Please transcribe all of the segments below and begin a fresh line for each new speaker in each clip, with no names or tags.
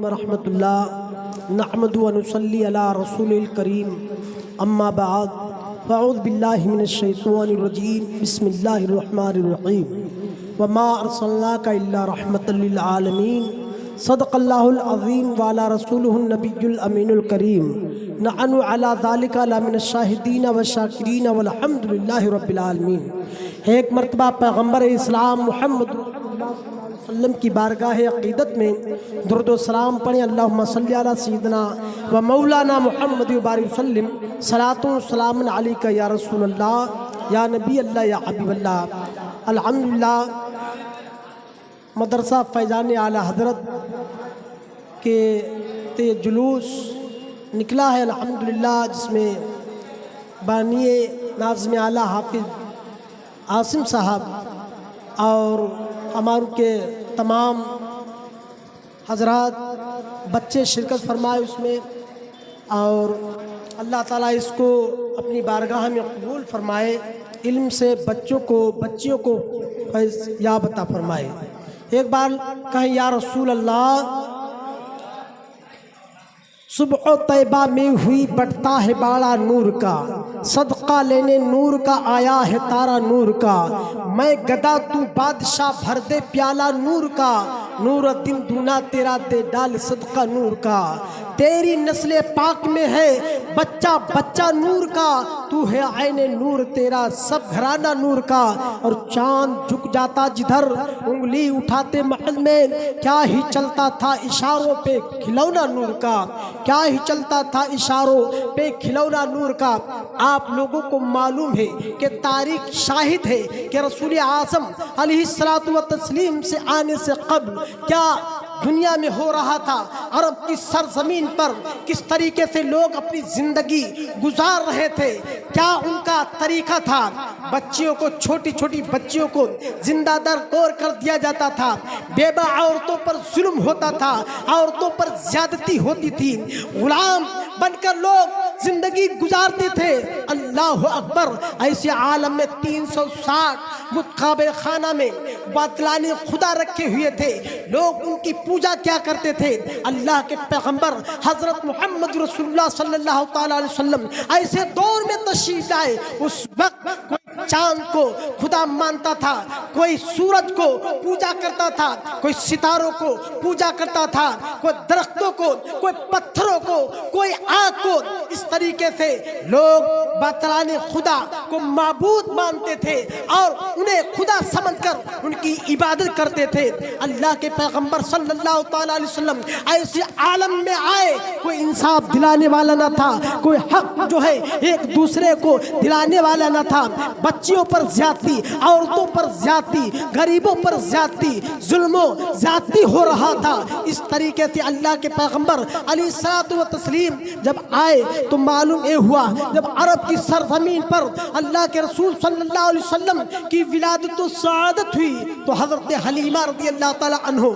ورحمۃ اللہ نحمد و نصلی علی رسول الکریم اما بعد فاعوذ باللہ من الشیطان الرجیم بسم اللہ الرحمن الرحیم وما ارسلناک الا رحمۃ للعالمین صدق اللہ العظیم وعلی رسولہ النبی الامین الکریم نحن علی ذالک لمن الشاہدین والشاکرین والحمد للہ رب العالمین۔ ایک مرتبہ پیغمبر اسلام محمد وسلم کی بارگاہ عقیدت میں درود و سلام پڑھیں۔ اللہم صلی علی سیدنا و مولانا محمد وبارک وسلم۔ صلاۃ و سلام علیک یا رسول اللہ یا نبی اللہ یا حبیب اللہ۔ الحمدللہ مدرسہ فیضان اعلیٰ حضرت کے جلوس نکلا ہے الحمدللہ، جس میں بانی ناظم اعلیٰ حافظ عاصم صاحب اور ہمارے کے تمام حضرات بچے شرکت فرمائے اس میں، اور اللہ تعالیٰ اس کو اپنی بارگاہ میں قبول فرمائے، علم سے بچیوں کو فیض یاب عطا فرمائے۔ ایک بار کہیں یا رسول اللہ، صبح و طیبہ میں ہوئی بٹتا ہے باڑا نور کا، صدقہ لینے نور کا آیا ہے تارا نور کا، میں گدا تو بادشاہ بھر دے پیالہ نور کا، نور دن دونا تیرا دے ڈال صدقہ نور کا، تیری نسل پاک میں ہے بچہ بچہ نور کا، تو ہے عین نور تیرا سب گھرانہ نور کا، اور چاند جھک جاتا جدھر انگلی اٹھاتے محل میں، کیا ہی چلتا تھا اشاروں پہ کھلونا نور کا، کیا ہی چلتا تھا اشاروں پہ کھلونا نور کا۔ آپ لوگوں کو معلوم ہے کہ تاریخ شاہد ہے کہ رسول اعظم علیہ الصلوۃ والتسلیم سے آنے سے قبل کیا دنیا میں ہو رہا تھا، عرب کی سرزمین پر کس طریقے سے لوگ اپنی زندگی گزار رہے تھے، کیا ان کا طریقہ تھا۔ بچیوں کو، چھوٹی چھوٹی بچیوں کو زندہ در گور کر دیا جاتا تھا، بیوہ عورتوں پر ظلم ہوتا تھا، عورتوں پر زیادتی ہوتی تھی، غلام بن کر لوگ زندگی گزارتے تھے۔ اللہ اکبر، ایسے عالم میں 360 متقابل خانہ میں باطلان خدا رکھے ہوئے تھے، لوگ ان کی پوجا کیا کرتے تھے۔ اللہ کے پیغمبر حضرت محمد رسول اللہ صلی اللہ تعالی علیہ وسلم ایسے دور میں تشریف لائے، اس وقت کوئی چاند کو خدا مانتا تھا، کوئی سورج کو پوجا کرتا تھا، کوئی ستاروں کو پوجا کرتا تھا، کوئی درختوں کو، کوئی پتھروں کو، کوئی آگ کو۔ اس طریقے سے لوگ باطلان خدا کو معبود مانتے تھے اور انہیں خدا سمجھ کر ان کی عبادت کرتے تھے۔ اللہ کے پیغمبر صلی اللہ تعالی علیہ وسلم ایسے عالم میں آئے، کوئی انصاف دلانے والا نہ تھا، کوئی حق جو ہے ایک دوسرے کو دلانے والا نہ تھا، بچیوں پر زیادتی، عورتوں پر زیادتی، غریبوں پر زیادتی، ظلم و زیادتی ہو رہا تھا۔ اس طریقے سے اللہ کے پیغمبر علیہ الصلوۃ والتسلیم جب آئے تو معلوم یہ ہوا، جب عرب کی سرزمین پر اللہ کے رسول صلی اللہ علیہ وسلم کی ولادت و سعادت ہوئی تو حضرت حلیمہ رضی اللہ تعالی عنہ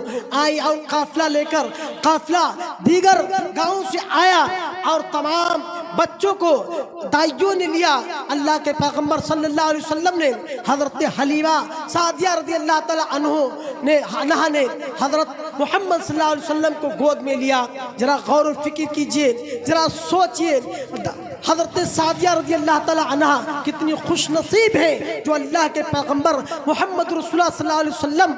آئی اور قافلہ لے کر، قافلہ دیگر گاؤں سے آیا اور تمام بچوں کو دائیوں نے لیا۔ اللہ کے پیغمبر صلی اللہ علیہ وسلم نے حضرت حلیمہ سعدیہ رضی اللہ تعالی عنہ نے حضرت محمد صلی اللہ علیہ وسلم کو گود میں لیا۔ ذرا غور و فکر کیجئے، ذرا سوچئے، حضرت سعدیہ رضی اللہ تعالی عنہ کتنی خوش نصیب ہے جو اللہ کے پیغمبر محمد رسول اللہ صلی اللہ علیہ وسلم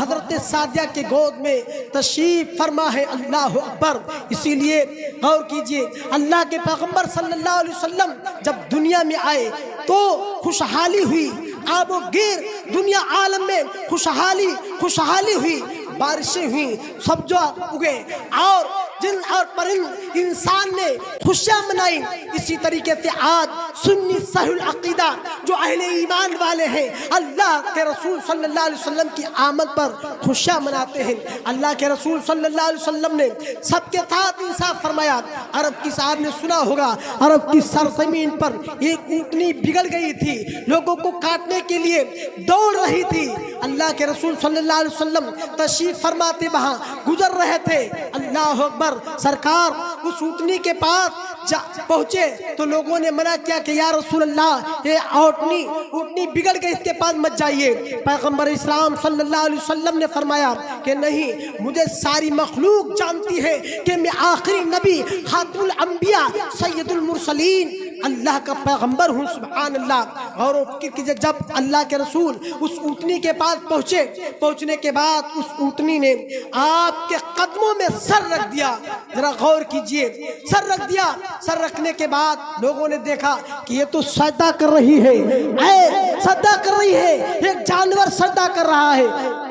حضرت سعدیہ کے گود میں تشریف فرما ہے۔ اللہ اکبر۔ اسی لیے غور کیجئے، اللہ کے پیغمبر صلی اللہ علیہ وسلم جب دنیا میں آئے تو خوشحالی ہوئی، آب و گیر دنیا عالم میں خوشحالی ہوئی، بارشیں ہوئیں، سبزہ اگے، اور جن اور پرند انسان نے خوشیاں منائی۔ اسی طریقے سے آج سنی صحیح العقیدہ جو اہل ایمان والے ہیں اللہ کے رسول صلی اللہ علیہ وسلم کی آمد پر خوشیاں مناتے ہیں۔ اللہ کے رسول صلی اللہ علیہ وسلم نے سب کے ساتھ انصاف فرمایا۔ عرب کی صاحب نے سنا ہوگا، عرب کی سرزمین پر ایک اونٹنی بگڑ گئی تھی، لوگوں کو کاٹنے کے لیے دوڑ رہی تھی۔ اللہ کے رسول صلی اللہ علیہ وسلم تشریف فرماتے وہاں گزر رہے تھے۔ اللہ اکبر، سرکار اس اونٹنی کے پاس پہنچے تو لوگوں نے منع کیا کہ یا رسول اللہ یہ اونٹنی بگڑ گئی، اس کے پاس مت جائیے۔ پیغمبر اسلام صلی اللہ علیہ وسلم نے فرمایا کہ نہیں، مجھے ساری مخلوق جانتی ہے کہ میں آخری نبی، خاتم الانبیاء، سید المرسلین، اللہ کا پیغمبر ہوں۔ سبحان اللہ۔ اور جب اللہ کے رسول اس اونٹنی کے پاس پہنچنے کے بعد اس اونٹنی نے آپ کے قدموں میں سر رکھ دیا۔ ذرا غور کیجئے، سر رکھ دیا۔ سر رکھنے کے بعد لوگوں نے دیکھا کہ یہ تو سجدہ کر رہی ہے، سجدہ کر رہی ہے، ایک جانور سجدہ کر رہا ہے۔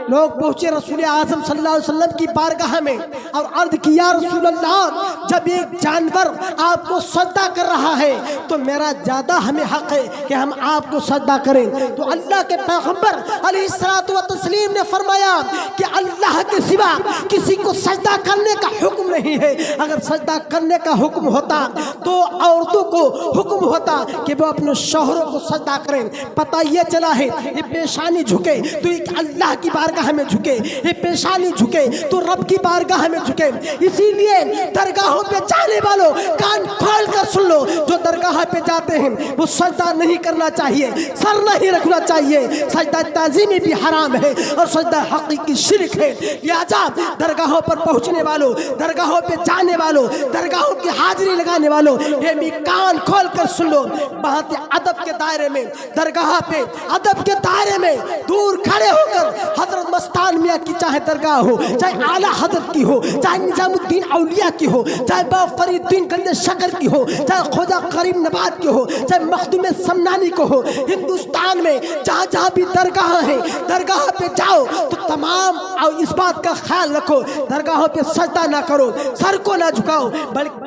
لوگ پہنچے رسول اعظم صلی اللہ علیہ وسلم کی بارگاہ میں اور عرض کی یا رسول اللہ، جب ایک جانور آپ کو سجدہ کر رہا ہے تو میرا زیادہ ہمیں حق ہے کہ ہم آپ کو سجدہ کریں۔ تو اللہ کے پیغمبر علیہ الصلوۃ والتسلیم نے فرمایا کہ اللہ کے سوا کسی کو سجدہ کرنے کا حکم نہیں ہے۔ اگر سجدہ کرنے کا حکم ہوتا تو عورتوں کو حکم ہوتا کہ وہ اپنے شوہروں کو سجدہ کریں۔ پتہ یہ چلا ہے یہ پیشانی جھکے تو ایک اللہ کی بارگاہ میں جھکے، یہ پیشانی جھکے تو رب کی بارگاہ میں جھکے۔ اسی لیے درگاہوں پہ جانے والوں کان کھول کر سن لو، جو درگاہ پہ جاتے ہیں وہ سجدہ نہیں کرنا چاہیے، سر نہیں رکھنا چاہیے۔ سجدہ تعظیمی بھی حرام ہے اور سجدہ حقیقی شرک ہے۔ لہذا درگاہوں پر پہنچنے والوں، درگاہوں پہ جانے والوں، درگاہوں کی حاضری لگانے والوں، یہ بھی کان کھول کر سن لو۔ بہت ادب کے دائرے میں، درگاہ پہ ادب کے دائرے میں دور کھڑے ہو کر حضرت مستان میاں کی چاہے درگاہ ہو، چاہے اعلیٰ حضرت کی ہو، چاہے نظام الدین اولیاء کی ہو، چاہے بابا فرید الدین گنج شکر کی ہو، چاہے خواجہ کریم نبات کی ہو، چاہے مخدوم سمنانی کو ہو، ہندوستان میں جہاں جہاں بھی درگاہ ہیں، درگاہ پہ جاؤ تو تمام اس بات کا خیال رکھو، درگاہوں پہ سجدہ نہ کرو، سر کو نہ جھکاؤ،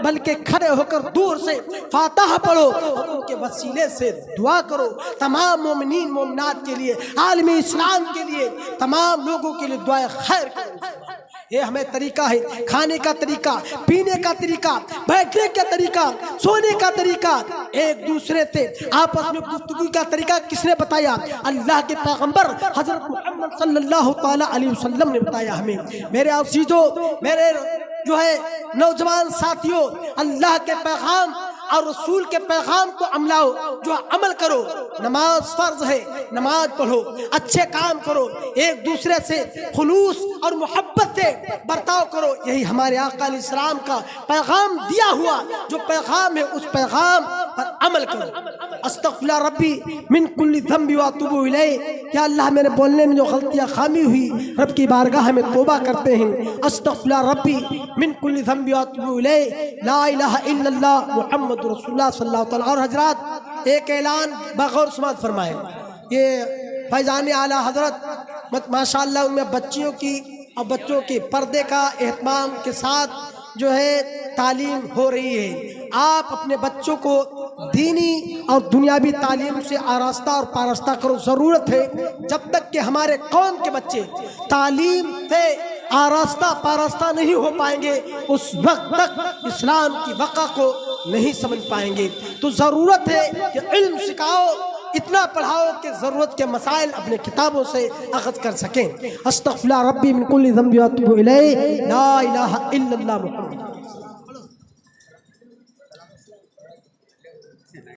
بلکہ کھڑے ہو کر دور سے فاتحہ پڑھو اور ان کے وسیلے سے دعا کرو۔ تمام مومنین مومنات کے لیے، عالم اسلام کے لیے، تمام لوگوں کے لیے دعائیں خیر کرو۔ یہ ہمیں طریقہ ہے، کھانے کا طریقہ، پینے کا طریقہ، بیٹھنے کا طریقہ، سونے کا طریقہ، ایک دوسرے سے آپس میں گفتگو کا طریقہ کس نے بتایا؟ اللہ کے پیغمبر حضرت محمد صلی اللہ تعالی علیہ وسلم نے بتایا ہمیں۔ میرے عزیزو، میرے جو ہے نوجوان ساتھیوں، اللہ کے پیغام اور رسول کے پیغام کو عملاؤ، جو عمل کرو۔ نماز فرض ہے، نماز پڑھو، اچھے کام کرو، ایک دوسرے سے خلوص اور محبت سے برتاؤ کرو۔ یہی ہمارے آقا علیہ السلام کا پیغام دیا ہوا جو پیغام ہے، اس پیغام پر عمل کرو۔ استغفر ربی من کل ذنب واتوب الیہ، یا اللہ میرے بولنے میں جو غلطیاں خامی ہوئی رب کی بارگاہ میں توبہ کرتے ہیں۔ استغفر ربی من کل ذنب واتوب الیہ، لا الہ الا اللہ محمد رسول اللہ صلی اللہ علیہ وسلم۔ اور حضرات ایک اعلان بغور سماعت فرمائیں، یہ فیضان اعلیٰ حضرت ماشاءاللہ ان میں بچیوں کی اور بچوں کے پردے کا اہتمام کے ساتھ جو ہے تعلیم ہو رہی ہے۔ آپ اپنے بچوں کو دینی اور دنیاوی تعلیم سے آراستہ اور پاراستہ کرو۔ ضرورت ہے جب تک کہ ہمارے قوم کے بچے تعلیم سے آراستہ پاراستہ نہیں ہو پائیں گے، اس وقت تک اسلام کی بقا کو نہیں سمجھ پائیں گے۔ تو ضرورت ہے کہ علم سکھاؤ، اتنا پڑھاؤ کہ ضرورت کے مسائل اپنے کتابوں سے اخذ کر سکیں۔ استغفر ربی من کل ذنب واتوب الیہ، لا الہ الا اللہ محمد۔